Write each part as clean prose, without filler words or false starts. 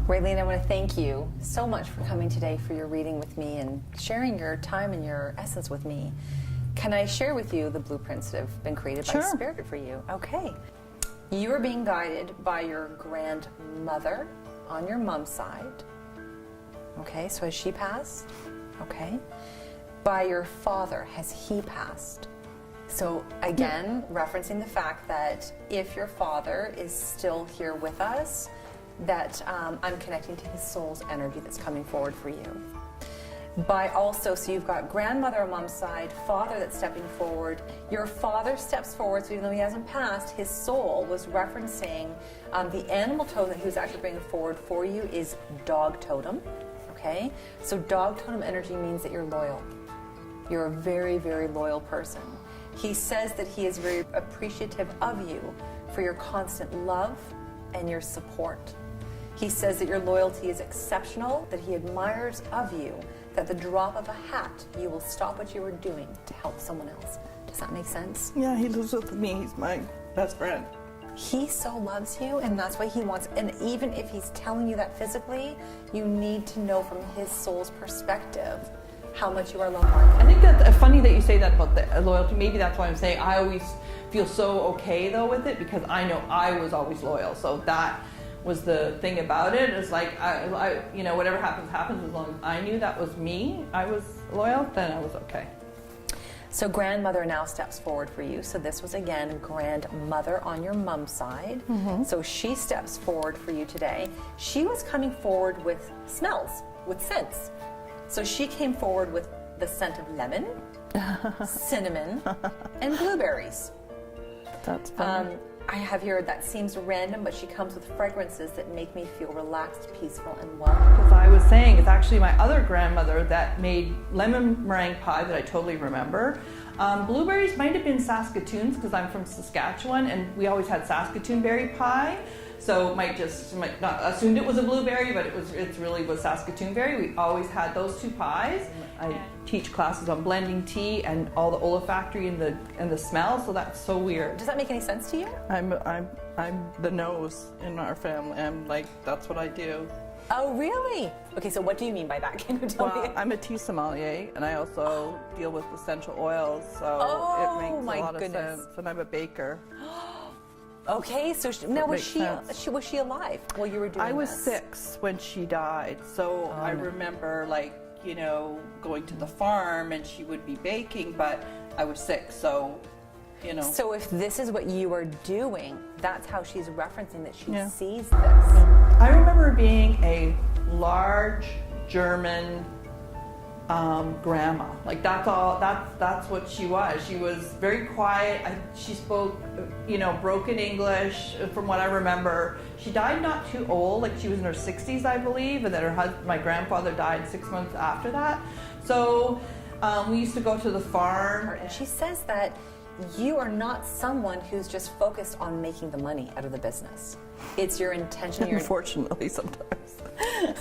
Raelene, I want to thank you so much for coming today for your reading with me and sharing your time and your essence with me. Can I share with you the blueprints that have been created by Spirit for you? Okay. You are being guided by your grandmother on your mom's side. Okay, so has she passed? Okay. By your father, has he passed? So again, referencing the fact that if your father is still here with us, that I'm connecting to his soul's energy that's coming forward for you. By also, so you've got grandmother on mom's side, father that's stepping forward. Your father steps forward, so even though he hasn't passed, his soul was referencing the animal totem that he was actually bringing forward for you is dog totem. Okay? So dog totem energy means that you're loyal. You're a very, very loyal person. He says that he is very appreciative of you for your constant love and your support. He says that your loyalty is exceptional, that he admires of you, that the drop of a hat, you will stop what you are doing to help someone else. Does that make sense? Yeah, he lives with me. He's my best friend. He so loves you, and that's why he wants, and even if he's telling you that physically, you need to know from his soul's perspective how much you are loved by him. I think that's funny that you say that about the loyalty. Maybe that's why I'm saying I always feel so okay though with it, because I know I was always loyal. So that was the thing about it. It's like I you know, whatever happens, happens. As long as I knew that was me, I was loyal, then I was okay. So grandmother now steps forward for you. So this was again grandmother on your mom's side. So she steps forward for you today. She was coming forward with smells, with scents. So she came forward with the scent of lemon, cinnamon, and blueberries. That's funny. I have here, that seems random, but she comes with fragrances that make me feel relaxed, peaceful, and welcome. Because I was saying, it's actually my other grandmother that made lemon meringue pie that I totally remember. Blueberries might have been Saskatoon's, because I'm from Saskatchewan, and we always had Saskatoon berry pie. So might not assumed it was a blueberry, but it really was Saskatoon berry. We always had those two pies. I teach classes on blending tea and all the olfactory and the smell, so that's so weird. Does that make any sense to you? I'm the nose in our family. I'm like, that's what I do. Oh, really? Okay, so what do you mean by that? Can you tell me? I'm a tea sommelier, and I also deal with essential oils, so it makes a lot of sense. And I'm a baker. Okay, so was she alive while you were doing this? I was 6 when she died, so I remember, like, you know, going to the farm and she would be baking, but I was 6, so, you know. So if this is what you are doing, that's how she's referencing that she sees this. I remember being a large German grandma. Like, that's what she was. She was very quiet. She spoke, you know, broken English from what I remember. She died not too old, like she was in her 60s, I believe, and then my grandfather died 6 months after that. So we used to go to the farm. And she says that you are not someone who's just focused on making the money out of the business. It's your intention. Unfortunately, sometimes.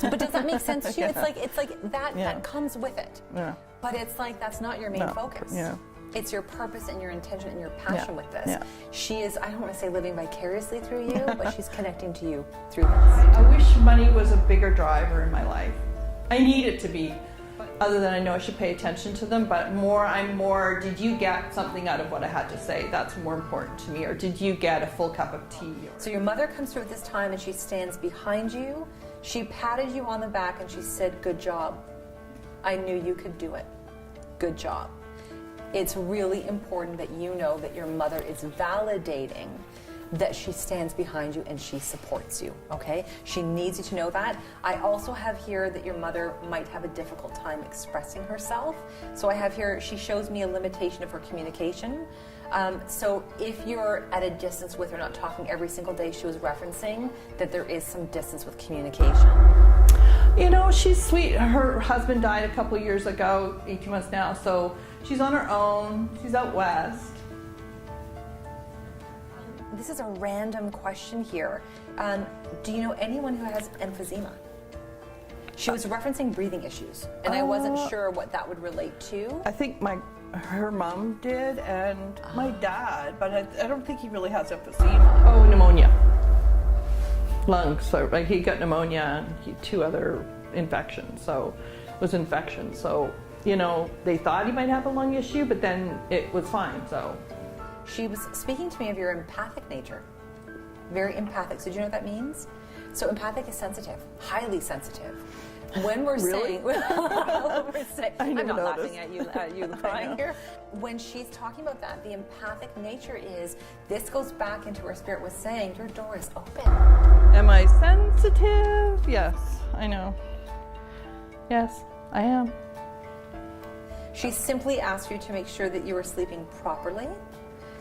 But does that make sense to you? It's like that comes with it. Yeah. But it's like that's not your main focus. Yeah. It's your purpose and your intention and your passion with this. Yeah. She is, I don't want to say living vicariously through you, but she's connecting to you through this. I wish money was a bigger driver in my life. I need it to be. Other than I know I should pay attention to them, but I'm more, did you get something out of what I had to say? That's more important to me. Or did you get a full cup of tea? So your mother comes through at this time and she stands behind you. She patted you on the back and she said, "Good job. I knew you could do it. Good job." It's really important that you know that your mother is validating that she stands behind you and she supports you, okay? She needs you to know that. I also have here that your mother might have a difficult time expressing herself. So I have here, she shows me a limitation of her communication. So if you're at a distance with her, not talking every single day, she was referencing that there is some distance with communication. You know, she's sweet. Her husband died a couple of years ago, 18 months now, so she's on her own. She's out west. This is a random question here. Do you know anyone who has emphysema? She was referencing breathing issues, and I wasn't sure what that would relate to. I think her mom did, and my dad, but I don't think he really has emphysema. Oh, pneumonia. lungs. So like he got pneumonia and 2 other infections. So it was infection. So, you know, they thought he might have a lung issue, but then it was fine. So she was speaking to me of your empathic nature. Very empathic. So do you know what that means? So empathic is sensitive, highly sensitive. When we're Really? saying, well, we're saying I'm not noticed. laughing at you crying here. When she's talking about that, the empathic nature is, this goes back into where Spirit was saying, your door is open. Am I sensitive? Yes, I know. Yes, I am. She simply asked you to make sure that you were sleeping properly,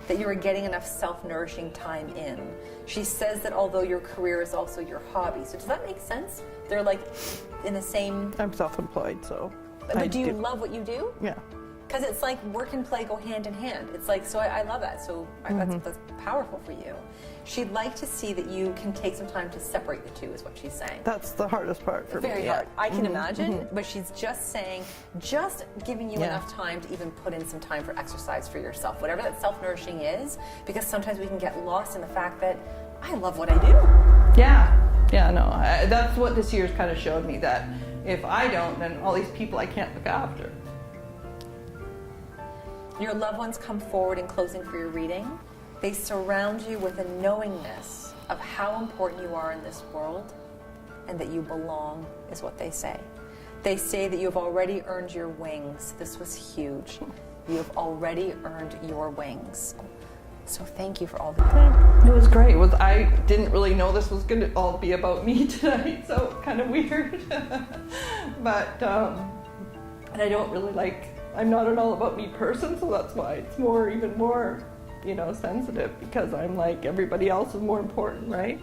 that you were getting enough self-nourishing time in. She says that although your career is also your hobby. So does that make sense? They're like in the same... I'm self-employed, so... But do you love what you do? Yeah. Because it's like work and play go hand in hand. It's like, so I love that. So that's powerful for you. She'd like to see that you can take some time to separate the two, is what she's saying. That's the hardest part for me. Very hard. I can imagine, but she's just saying, just giving you enough time to even put in some time for exercise for yourself, whatever that self-nourishing is, because sometimes we can get lost in the fact that I love what I do. Yeah, no, that's what this year's kind of showed me, that if I don't, then all these people I can't look after. Your loved ones come forward in closing for your reading. They surround you with a knowingness of how important you are in this world and that you belong, is what they say. They say that you have already earned your wings. This was huge. You have already earned your wings. So thank you for all that. It was great. I didn't really know this was going to all be about me tonight, so kind of weird. But, and I don't really I'm not an all about me person, so that's why it's even more, sensitive, because I'm like, everybody else is more important, right?